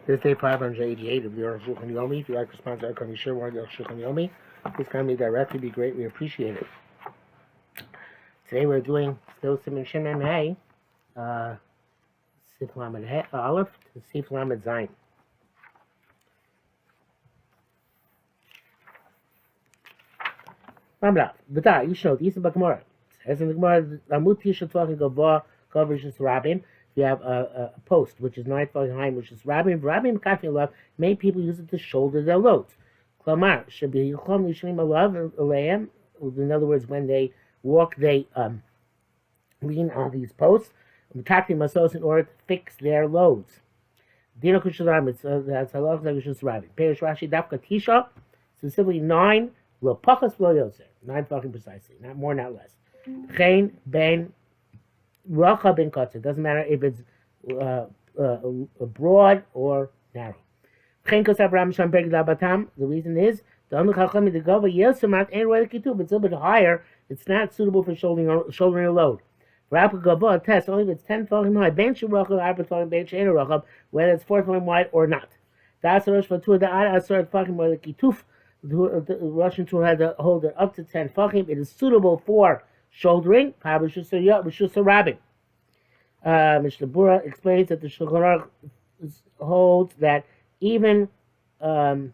This is day 588 of the Arukh HaShulchan. If you'd like to sponsor Arukh HaShulchan, one of the Arukh HaShulchan, please contact me directly. It'd be great. We appreciate it. Today we're doing still Siman Shin and Hay, Sif Lamed Aleph to Sif Lamed Zayin. Mamra, B'da, you know, these are the Gemara. As in the Gemara, Amut Tisha talking Gavah, Gavah is Rabbim. You have a post, which is 9 high, which is Rabbim. Rabbim Kafi Love. Many people use it to shoulder their loads. Klamar should be Yichom Yishlim Alav Aleim. In other words, when they walk, they lean on these posts. Takti Masos in order to fix their loads. Dino Kusharam, that's a lot of Kushas Rabbim. Perish Rashi Dafka Tisha, specifically 9 Lo Pachas Lo Yoser. 9 fucking precisely, not more, not less. Chain Ben Racha Ben Kotzer. Doesn't matter if it's broad or narrow. The reason is the Gava Yesumat ain't really Kitub. It's a little bit higher. It's not suitable for shouldering a load. Rapid Gava test only if it's 10 tefachim high. Bench Rachab, Arba tefachim, bench Ein Rachab, whether it's 4 tefachim wide or not. That's the Rosh Fatur. The Ad Asar tefachim where the Kituf, the Russian tour had to hold it up to 10 tefachim. It is suitable for shouldering. Mishnah Bura explains that the Shulchan Aruch holds that even I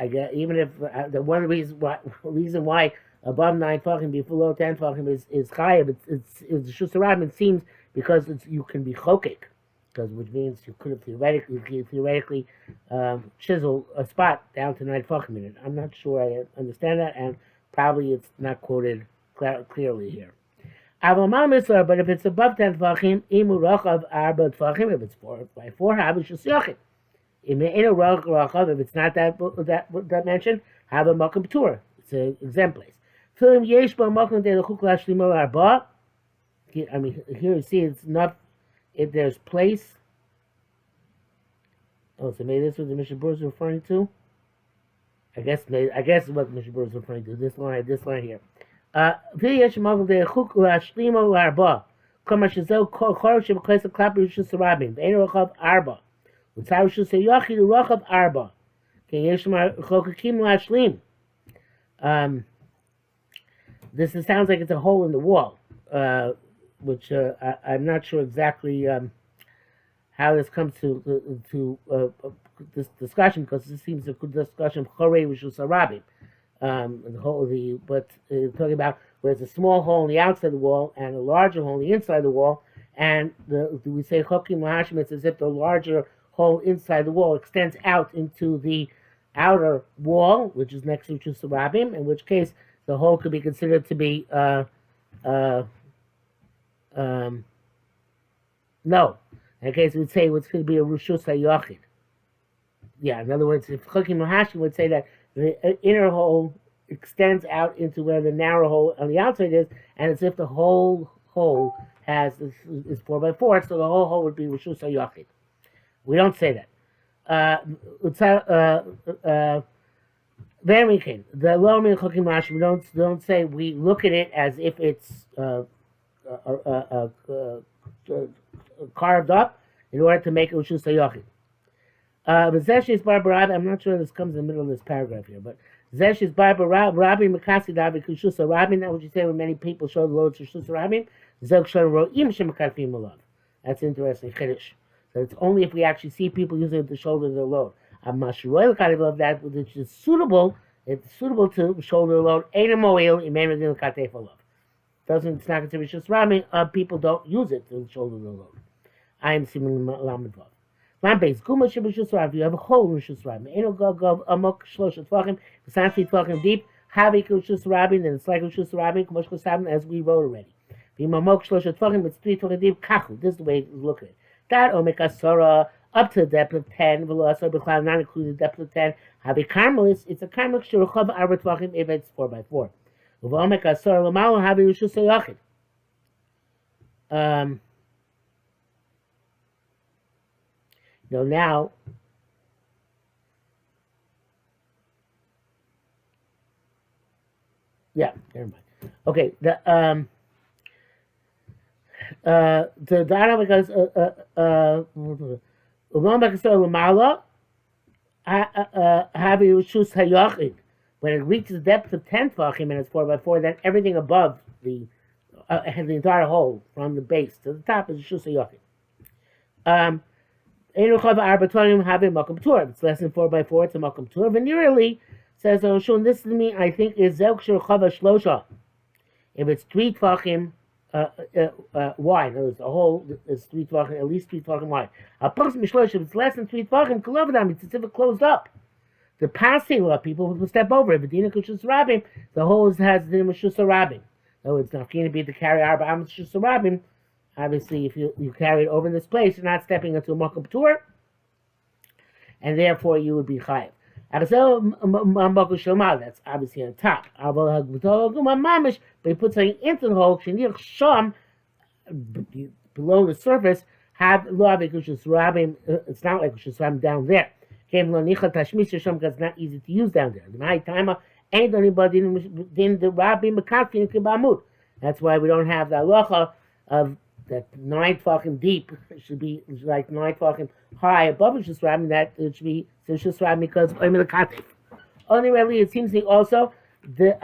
guess even if the one reason why above 9 tefachim below 10 tefachim is chayav, it's Shus Rabbim. It seems because you can be chokek, which means you could have theoretically chisel a spot down to 9 tefachim in it. I'm not sure I understand that, and probably it's not quoted clearly here. But if it's above 10 tefachim, imu rachav arba tefachim, if it's 4 by 4, have a shus yachid. In a rachav, if it's not that mentioned, have a makom p'tur. It's an exemplars. Film yesh ba makom de lechuk lashlimal arba. I mean, here you see it's not. If there's place. Oh, so maybe this was the Mishnah Bura is referring to. I guess what Mishnah Bura is referring to. This line here. If this sounds like it's a hole in the wall, which I'm not sure exactly how this comes to this discussion, because this seems a good discussion of Chorei Rishus Harabim. But talking about where there's a small hole on the outside of the wall and a larger hole on the inside of the wall, and we say Chokim Lahashim, it's as if the larger hole inside the wall extends out into the outer wall, which is next to Rishus Harabim, in which case the hole could be considered to be no. In case we'd say it's going to be a Rishus HaYachid. Yeah, in other words, if Chokim Lahashim would say that the inner hole extends out into where the narrow hole on the outside is, and as if the whole hole is 4 by 4, so the whole hole would be Rishus HaYachid. We don't say that. The lower min Chokim Lahashim, we don't say, we look at it as if it's carved up in order to make it Rishus HaYachid. I'm not sure this comes in the middle of this paragraph here, but Zesh is Barba Rabbi Makasi Davi Kushus Rabin. That what you say when many people show the loads to Shus Rabin. Zog Shon Ro'im Shemakafim Alav. That's interesting. Chiddush. So it's only if we actually see people using it to shoulder their load. I'm not sure kind of that, which is suitable. It's suitable to shoulder a load. Ain't a moil Emmanuel Katef Alav. It's not considered Shus Rabin. People don't use it to shoulder their load. I am Simon Lamadvav. Land-based Guma Shibashus Rav, you have a hole in Rishus Rabin. Eno Gov Amok Shlosh Tvachim, it's not 3 Tvachim deep. Havik Rishus Rabin, and it's like Rishus Rabin, Kumosh Kosabin, as we wrote already. Vimamok Shlosh Tvachim, it's 3 Tvachim deep. Kachu, this is the way to look at it. That Omek Asora up to the depth of 10, Velo Asor B'Chlav, not including the depth of 10. Havik Carmelis, it's a Carmel Shirachov Arba Tvachim if it's 4 by 4. Uva Omek Asora Lamalo Havik Rishus HaYachid. Now, yeah, never mind. Okay, The data because have you choose hayachid. When it reaches the depth of 10 tvachim and it's 4 by 4, then everything above the entire hole from the base to the top is shus hayachid. If it's less than 4 by 4, it's a makom tur. Venerally, says Arukh, this to me, I think, is Arukh HaShulchan. If it's 3 tvachim wide, the hole is 3 tvachim, at least 3 tvachim wide. If it's less than 3 tvachim, it's as if it closed up. The passing law, people will step over it. Medina Kushus Rabim, the hole has the Meshus Rabim. No, it's not going to be to carry Arba Amshus Rabim. Obviously, if you carry it over this place, you're not stepping into a Makom Tur, and therefore you would be Chayiv. That's obviously on top. But he puts something into the hole, below the surface, have Kushus Rabim, it's not like Kushus Rabim down there. Because it's not easy to use down there. Ain't anybody in the Rabbi Makatfi Kibamut. That's why we don't have the halacha of that 9 tvachim deep. It should be like 9 tvachim high above Shus Rabbi. That it should be Shus Rabbi because I'm in the Katif. Only really, it seems to me also the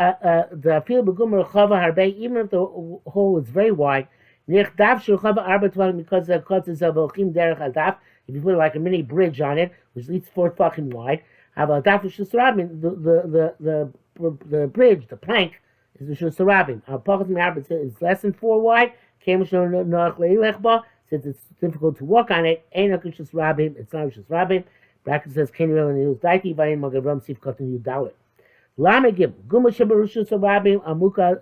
field begumer chava harbe, even if the hole is very wide. Because the kot is avolchim derech adaf. If you put like a mini bridge on it, which leads 4 fucking wide, how about that for Shus Rabim? The bridge, the plank, is the Shus Rabim. Our pocket is less than 4 wide. Since it's difficult to walk on it, ain't a Shus Rabim. It's not Shus Rabim. Bracket says Kenirel and Yus Daiti Vayim Magavram Sif Kotin Yudalit. Lame Gib Guma Shabaru Shus Rabim Amuka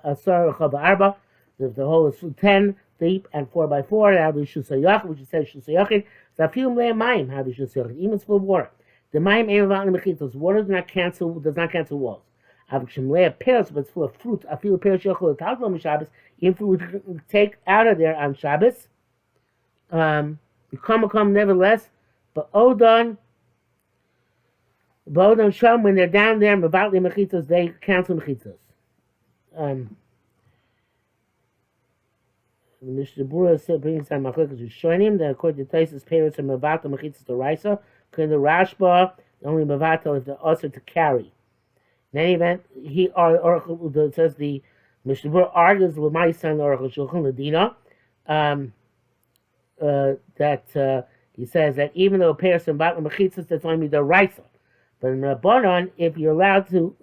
Asar Chava Arba. If the hole is 10 deep and 4 by 4, that would be Shus Hayach, which says Shus Hayachin. Zafim Le Mayim have Shus Hayachin. Even it's full of water. The Mayim Eivah and Mechitos. Water does not cancel walls. Avshim Le Pears, but it's full of fruit. I feel a pear shechol Taglo Shabbos. Even fruit we can take out of there on Shabbos. You come nevertheless. But Odon Sham, when they're down there, Mavatli Mechitos, they cancel Mechitos. The Mishnah Berurah brings down Machlokes Rishonim that according to Taisus, parents are Mavatal Mechitzas to Raisa. According to Rashba, only Mavatal if they're also to carry. In any event, it says the Mishnah Berurah argues L'maisa and Arukh HaShulchan Ladina that he says that even though parents are Mavatal Mechitzas, that's only the Raisa. But in Rabbanon, if you're allowed to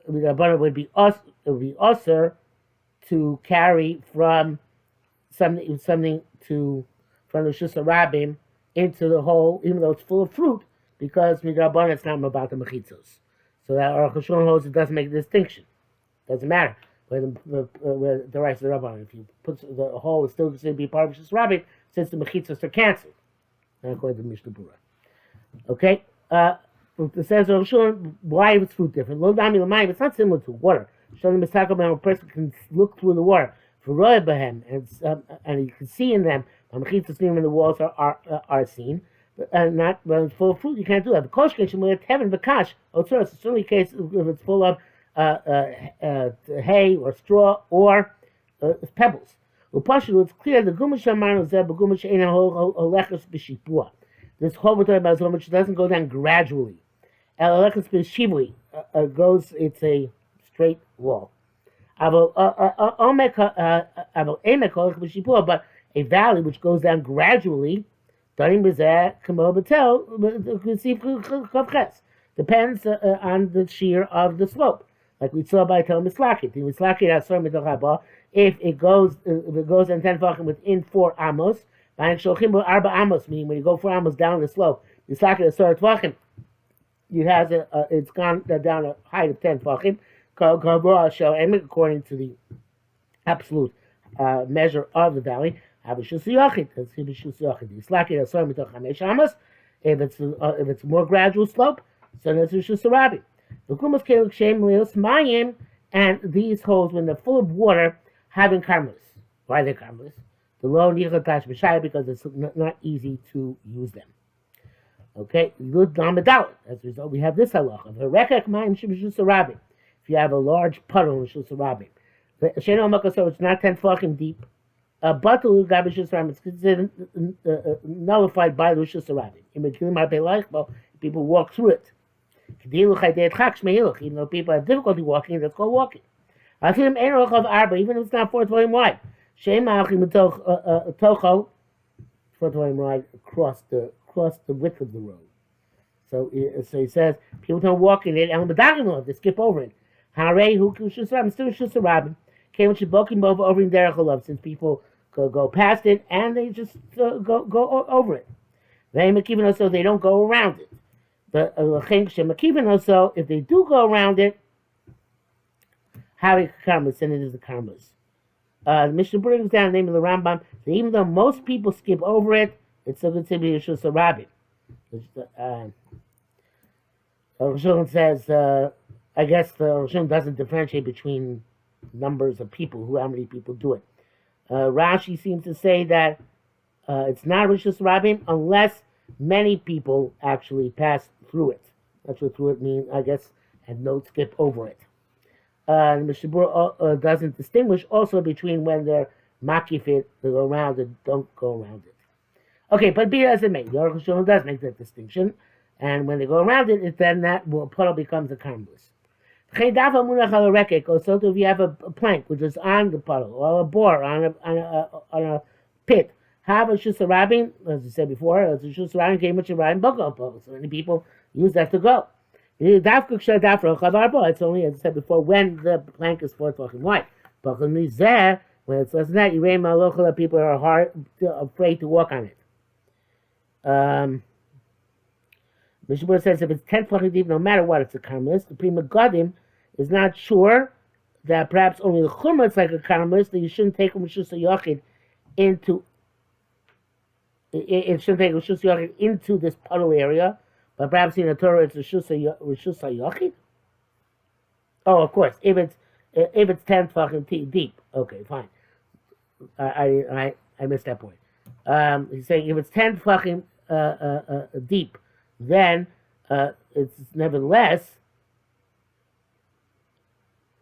Rabbanon would be usher to carry from something from the Shus Rabim into the hole, even though it's full of fruit, because Midrabanan it's not about the mechitzos. So that Arukh HaShulchan holds it doesn't make a distinction. Doesn't matter where the rice of the Rabbanan. If you put the hole, it's still going to be part of Shus Rabim since the mechitzos are canceled. Not according to Mishnah Berurah. Okay. It says why is fruit different? It's not similar to water. A person can look through the water for roy behem, and you can see in them. When the walls are seen, and not when it's full of fruit, you can't do that. The koshkin shemuyat heaven v'kash. It's certainly the case if it's full of hay or straw or pebbles. It's clear the gumash amanu zeh b'gumash eina holechus b'shipua. This whole about which doesn't go down gradually. It goes, it's a straight wall. But a valley which goes down gradually, depends on the shear of the slope. Like we saw by Tel Mislakit. If it goes in 10 fachim within 4 amos, meaning when you go 4 amos down the slope, Mislakit is 4 tvachim. It's gone down a height of 10 tvachim, according to the absolute measure of the valley. If it's more gradual slope, so that's Shus Rabim. And these holes, when they're full of water, having karmelis. Why are they karmelis? The low nichatash b'shaya because it's not easy to use them. Okay, as a result, we have this halacha. If if you have a large puddle in Rishus Harabim. Sheino Maka, so it's not 10 tefachim deep. Batul Gabi Rishus Harabim, it's considered nullified by the Rishus Harabim. People walk through it. Even though people have difficulty walking, that's called walking. Even if it's not 4 tefachim wide. Tocho, 4 tefachim wide across the width of the road. So he says people don't walk in it. They skip over it. Hare who Rishus Harabim, still Rishus Harabim. Came shibokim over in derech halav, since people go past it and they just go over it. So they don't go around it. The also, if they do go around it, Hari Karmas, and it is the Karmas. The Mishnah brings down the name of the Rambam, that even though most people skip over it, it's still considered Rishus Harabim. Arukh HaShulchan says, I guess the Arukh HaShulchan doesn't differentiate between numbers of people, how many people do it. Rashi seems to say that it's not Rishus Harabim unless many people actually pass through it. That's what through it means, I guess, and don't skip over it. The Mishnah doesn't distinguish also between when they're makif it, they go around it, don't go around it. Okay, but be it as it may, the Arukh HaShulchan does make that distinction, and when they go around it, then that puddle becomes a karmelis. Also, if you have a plank which is on the puddle, or a bore on a pit, have a Rishus Harabim, as I said before, a Rishus Harabim came with Harabim Boko. So many people use that to go. It's only, as I said before, when the plank is 4 tefachim wide. When it's less than that, people are afraid to walk on it. Mishnah says if it's 10 tefachim deep, no matter what, it's a karmelis. The Pri Megadim is not sure that perhaps only the chumrah is like a karmelis, that you shouldn't take Rishus Yochid into it shouldn't take Rishus Yochid into this puddle area, but perhaps in the Torah it's Rishus Yochid. Oh, of course, if it's 10 tefachim deep, okay, fine. I missed that point. He's saying if it's 10 tefachim deep, then it's nevertheless,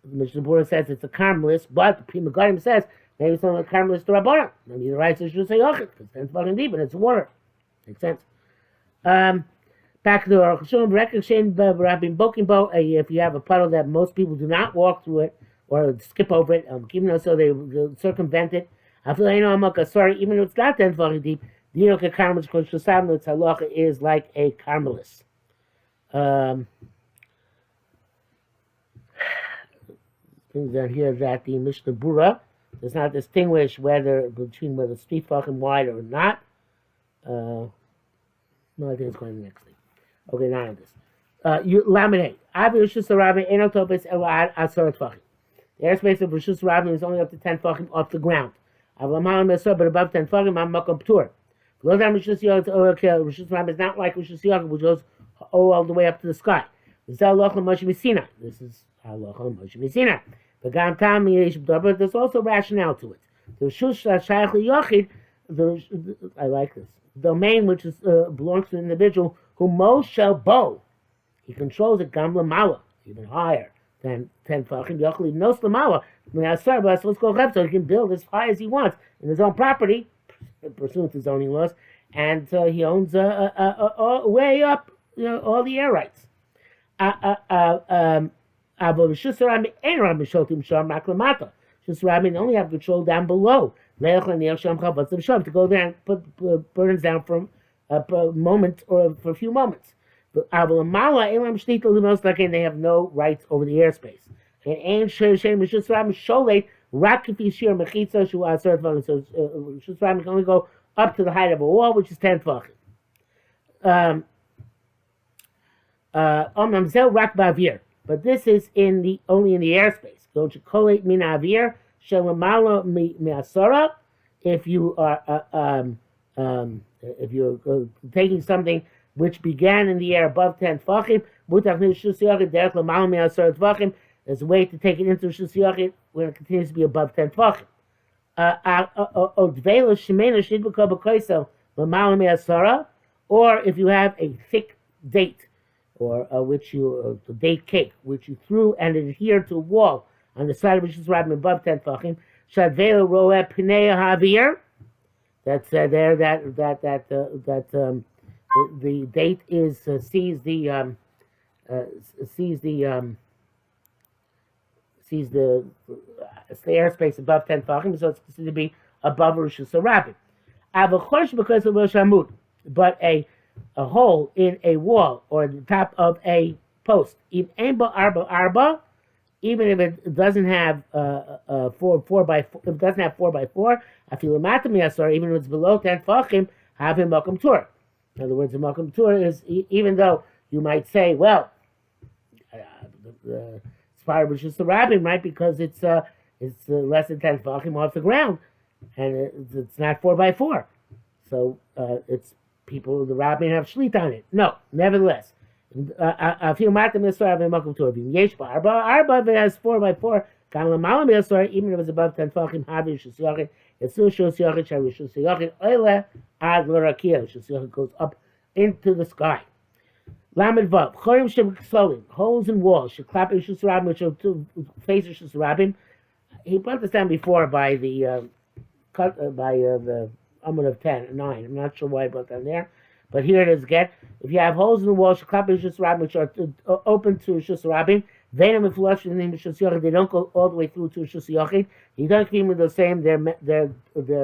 the Mishnah Berurah says it's a karmelis, but the Pri Megadim says maybe it's not a karmelis to Rabbanan. Maybe the right is Rishus Yochid, because 10 tefachim deep and it's water. Makes sense. Back to the Arukh HaShulchan, if you have a puddle that most people do not walk through it or skip over it, so they circumvent it. Sorry, even if it's not 10 tefachim deep, the halacha is like a karmelis. Things down here that the Mishnah Berurah does not distinguish between whether it's 3 tefachim wide or not. No, I think it's going to the next thing. Okay, now this. Laminate. Avi Rishus Harabim enotopis elad asar tefachim. The airspace of Rishus Harabim is only up to 10 tefachim off the ground. But above 10 tefachim, I'm makom ptur. Rishus Harabim is not like Rishus Yochid, which goes all the way up to the sky. This is halacha Moshe Sinai. But there's also rationale to it. The Rishus Shayach Yochid, I like this. Domain which belongs to the individual who Moshe Bo. He controls it Gam Lamala, even higher than 10 tefachim. Yochid knows Lamala. So he can build as high as he wants in his own property, pursuant to zoning laws, and he owns way up, all the air rights. Rishus Harabim only have control down below. To go there and put burdens down for a moment or for a few moments. But they have no rights over the airspace. So Rishus Harabim can only go up to the height of a wall, which is 10 tefachim. But this is only in the airspace. Go to kolate min avir shelamalo miasara. If you're taking something which began in the air above 10 tefachim, there's a way to take it into Rishus Yochid when it continues to be above 10 tefachim. Or if you have a thick date, or which you the date cake, which you threw and adhered to a wall on the side of which is Rabim above 10 tefachim. Shadvelo roeh pnei havir. That's there. The date is sees the airspace above 10 tefachim, so it's considered to be above Rosh Hashanah. Avachosh because of Rosh Hamud, but a hole in a wall or the top of a post. Even if it doesn't have 4 by 4, if it doesn't have 4 by 4, I feel a matamiyasor, even if it's below 10 tefachim, have him makom tur. In other words, a makom tur is even though you might say, well, it's far Rosh Hashanah, right? Because it's less than 10 tefachim off the ground, and it's not 4 by 4, so it's people the rabbin have shlit on it. No, nevertheless, I feel matam yisor have a makom tur. Yesh arba if it has 4 by 4, kan lamalam yisor even if it's above 10 tefachim havi Rosh Hashanah. It's still Rosh Hashanah. Rosh Hashanah oile ad l'rakia. Rosh Hashanah goes up into the sky. Lamed vav chorim sheb'ksolim, holes in walls should clap Rosh Hashanah, which are to face Rosh Hashanah. He brought this down before by the the Amud of 9. I'm not sure why I brought that there, but here it is again. If you have holes in the wall, should clap Rosh Hashanah, which are open to Rosh Hashanah. They don't go all the way through to Rosh Hashanah. You don't keep with the same. They're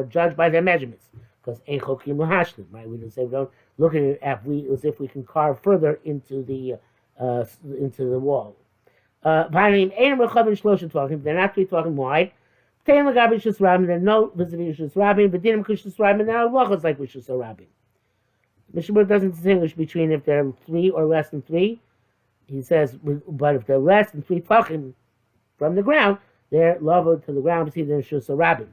judged by their measurements because ein chokim lahashlim, right? We don't say we don't look at it as if we can carve further into the wall. They're not 3 talking wide. They're no visiting Rosh Hashanah, but didn't Rosh Hashanah now halachos like Rosh Hashanah. Mishnah doesn't distinguish between if they're 3 or less than 3. He says, but if they're less than 3 tefachim from the ground, they're level to the ground. See, they're Rosh Hashanah.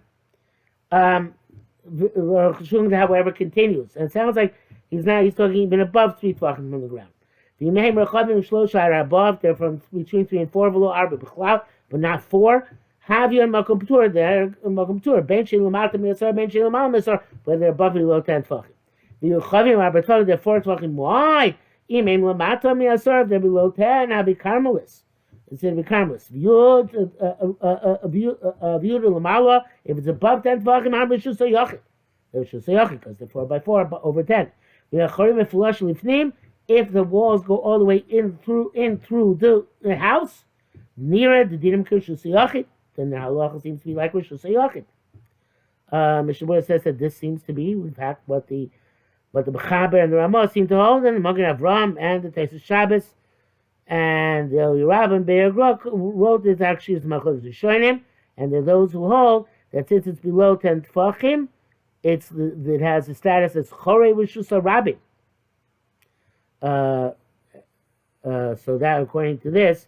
However, continues, and it sounds like he's talking even above 3 tefachim from the ground. Above, they're from between 3 and 4 below arba b'chlal, but not 4. Have you in makom tur? They're makom tur. Ben shein l'malta mi'asar, ben shein l'mal mi'asar, but they're above below 10 tefachim. They're 4 tefachim. Why? If they're below 10, I'll be karmelis. Instead of be karmelis. If it's above 10 tefachim, I'm Rosh Hashanah. They're Rosh Hashanah because they're 4 by 4 over 10. If the walls go all the way in through the house, near the dinim Rosh Hashanah, then the halacha seems to be like Rosh Hashanah. Mishnah says that this seems to be, in fact, what the Mechaber and the Ramah seem to hold, and the Magen Avram and the Taisus Shabbos and the Yerab and Be'er wrote this actually as Malchus Rishonim, and there are those who hold that since it's below 10 tefachim, it has a status as Chorei Rosh Hashanah. So that, according to this,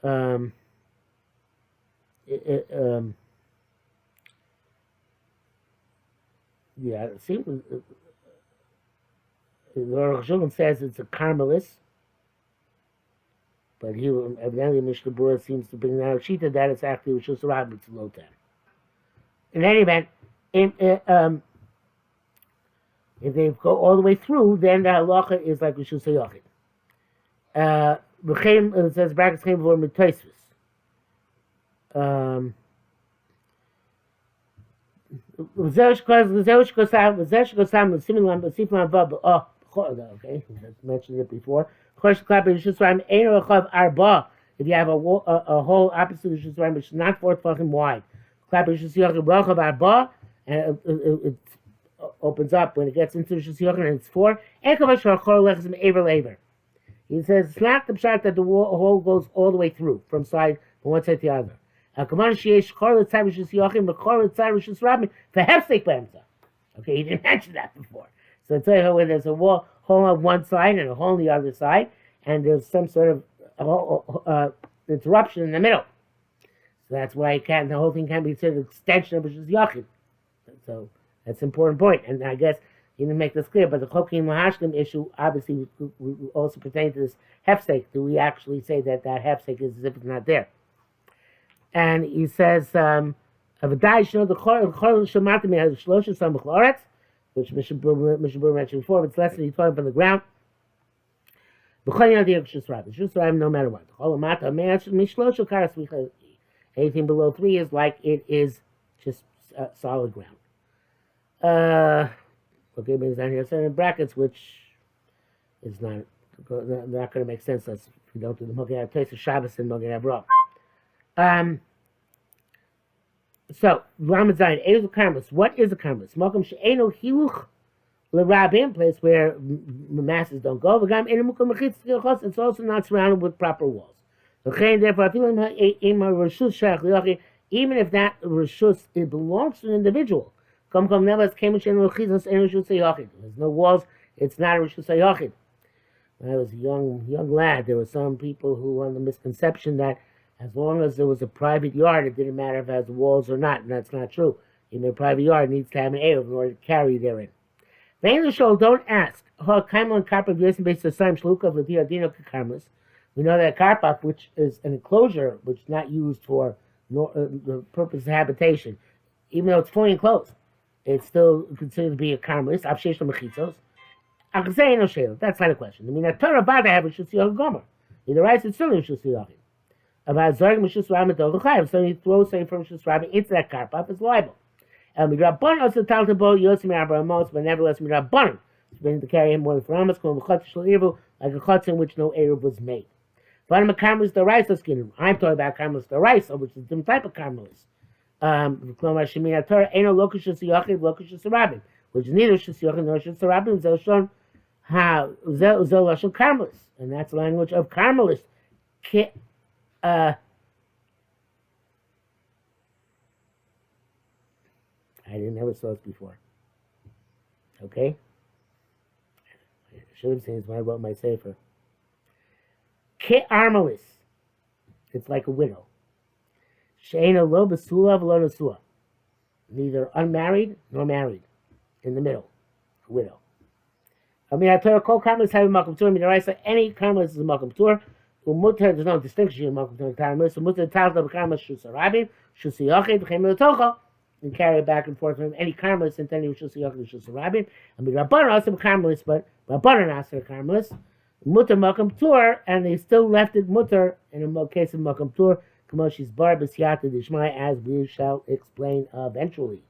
it seems. The Arukh HaShulchan says it's a Carmelis, but he evidently Mishnah Berurah seems to bring down a shita that it's actually Rosh Hashanah, it's below 10. In any event, if they go all the way through, then the halacha is like Rosh Hashanah. It says brackets came before Mitoisvis. Okay, I've mentioned it before. If you have a hole opposite the Shusram, which is not 4 tefachim wide, and it opens up when it gets into the Shusram, and it's 4. He says it's not the pshat that the hole goes all the way through from one side to the other. Okay, he didn't mention that before. So tell you when there's a hole on one side and a hole on the other side, and there's some sort of interruption in the middle. So that's why the whole thing can't be considered an extension of Rishus Yachid. So that's an important point. And I guess he didn't make this clear, but the Chokim Lahashlim issue obviously would also pertain to this hefsek. Do we actually say that hefsek is as if it's not there? And he says, which Mishnah Berurah mentioned before, but it's less than he's talking from the ground. No matter what. Anything below 3 is like it is just solid ground. Okay, but it's down here. So in brackets, which is not going to make sense if we don't do the Mogen place of Shabbos and Mogen Avraham. So Lamed Zayin, Ezu Karmelis. What is a Karmelis? Mokum she'eno hiluch l'rabim, place where masses don't go. V'gam eno mukom mechitz t'gilchos. It's also not surrounded with proper walls. Therefore, even if that reshus it belongs to an individual, there's no walls. It's not a reshus hayachid. When I was a young lad, there were some people who were under the misconception that as long as there was a private yard, it didn't matter if it has walls or not, and that's not true. Even a private yard needs to have an eruv in order to carry therein. Don't ask. We know that a karpaf, which is an enclosure, which is not used for the purpose of habitation, even though it's fully enclosed, it's still considered to be a karmelis. That's not a question. I mean, a Torah bada have a shusiyah gomer. In the rice, it's still a shusiyah. About zarg mishus rabbi dogachayev. So he throws something from shus rabbi into that karpaf, it's liable. And midrabban also taltabo yosim abramos, but nevertheless midrabban. It's been to carry him more than for amos, like a chutz in which no eruv was made. But I'm a karmelis the rice skin. I'm talking about karmelis the rice, which is a different type of karmelis. Klomar shemina Torah eno lokush shusiyachid lokush shusarabim, which is neither shusiyachid nor shusarabim. Zelshon zelashon karmelis, and that's the language of karmelis. I never saw this before. Okay? I should have seen this when I wrote my sefer. Ke-armelis. It's like a widow. She'ena lo besula v'lo nesua. Neither unmarried nor married. In the middle. A widow. I mean, I told her, kol karmelis have a makom tur. I mean, I say any karmelis is a makom tur. There's no distinction in makom tur and karmelis. Umutter talta b'karmelis shusarabim, shusiyachid, v'chem l'tocho. And carry it back and forth from any karmelis and then he was shusiyachid and shusarabim. I mean, rabbanon also karmelis, but rabbanon also karmelis. Mutter makom tur, and they still left it mutter in a case of makom tur, kamoshi's bar b'siyata dishmai, as we shall explain eventually.